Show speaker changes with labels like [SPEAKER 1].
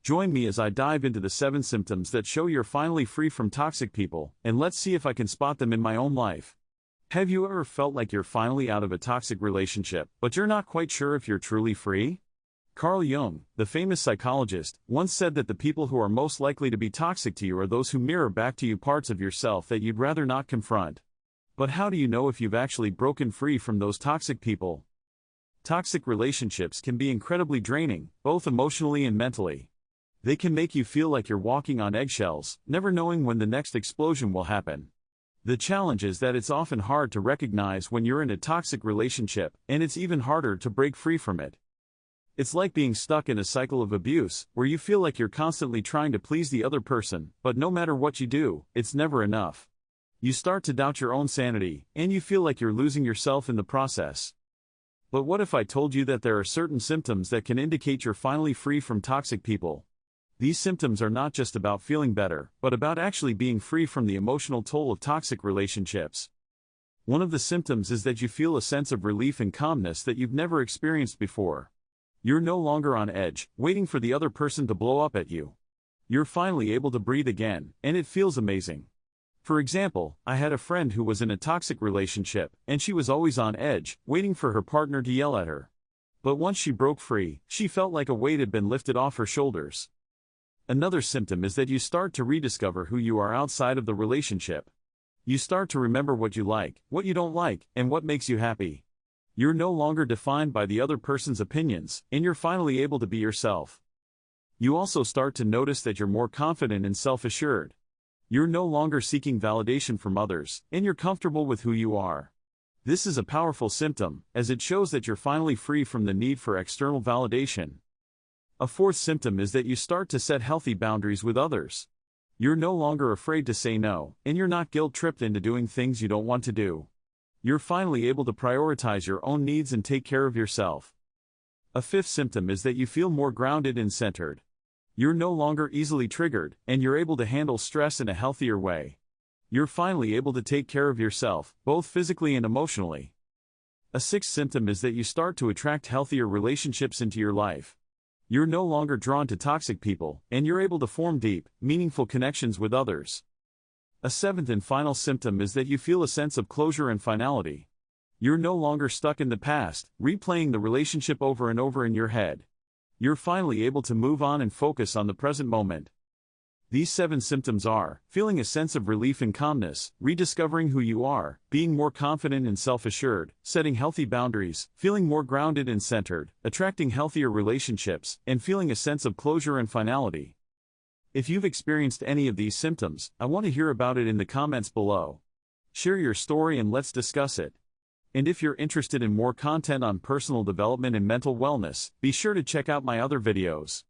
[SPEAKER 1] Join me as I dive into the 7 symptoms that show you're finally free from toxic people, and let's see if I can spot them in my own life. Have you ever felt like you're finally out of a toxic relationship, but you're not quite sure if you're truly free? Carl Jung, the famous psychologist, once said that the people who are most likely to be toxic to you are those who mirror back to you parts of yourself that you'd rather not confront. But how do you know if you've actually broken free from those toxic people? Toxic relationships can be incredibly draining, both emotionally and mentally. They can make you feel like you're walking on eggshells, never knowing when the next explosion will happen. The challenge is that it's often hard to recognize when you're in a toxic relationship, and it's even harder to break free from it. It's like being stuck in a cycle of abuse, where you feel like you're constantly trying to please the other person, but no matter what you do, it's never enough. You start to doubt your own sanity, and you feel like you're losing yourself in the process. But what if I told you that there are certain symptoms that can indicate you're finally free from toxic people? These symptoms are not just about feeling better, but about actually being free from the emotional toll of toxic relationships. One of the symptoms is that you feel a sense of relief and calmness that you've never experienced before. You're no longer on edge, waiting for the other person to blow up at you. You're finally able to breathe again, and it feels amazing. For example, I had a friend who was in a toxic relationship, and she was always on edge, waiting for her partner to yell at her. But once she broke free, she felt like a weight had been lifted off her shoulders. Another symptom is that you start to rediscover who you are outside of the relationship. You start to remember what you like, what you don't like, and what makes you happy. You're no longer defined by the other person's opinions, and you're finally able to be yourself. You also start to notice that you're more confident and self-assured. You're no longer seeking validation from others, and you're comfortable with who you are. This is a powerful symptom, as it shows that you're finally free from the need for external validation. A fourth symptom is that you start to set healthy boundaries with others. You're no longer afraid to say no, and you're not guilt-tripped into doing things you don't want to do. You're finally able to prioritize your own needs and take care of yourself. A fifth symptom is that you feel more grounded and centered. You're no longer easily triggered, and you're able to handle stress in a healthier way. You're finally able to take care of yourself, both physically and emotionally. A sixth symptom is that you start to attract healthier relationships into your life. You're no longer drawn to toxic people, and you're able to form deep, meaningful connections with others. A seventh and final symptom is that you feel a sense of closure and finality. You're no longer stuck in the past, replaying the relationship over and over in your head. You're finally able to move on and focus on the present moment. These 7 symptoms are: feeling a sense of relief and calmness, rediscovering who you are, being more confident and self-assured, setting healthy boundaries, feeling more grounded and centered, attracting healthier relationships, and feeling a sense of closure and finality. If you've experienced any of these symptoms, I want to hear about it in the comments below. Share your story and let's discuss it. And if you're interested in more content on personal development and mental wellness, be sure to check out my other videos.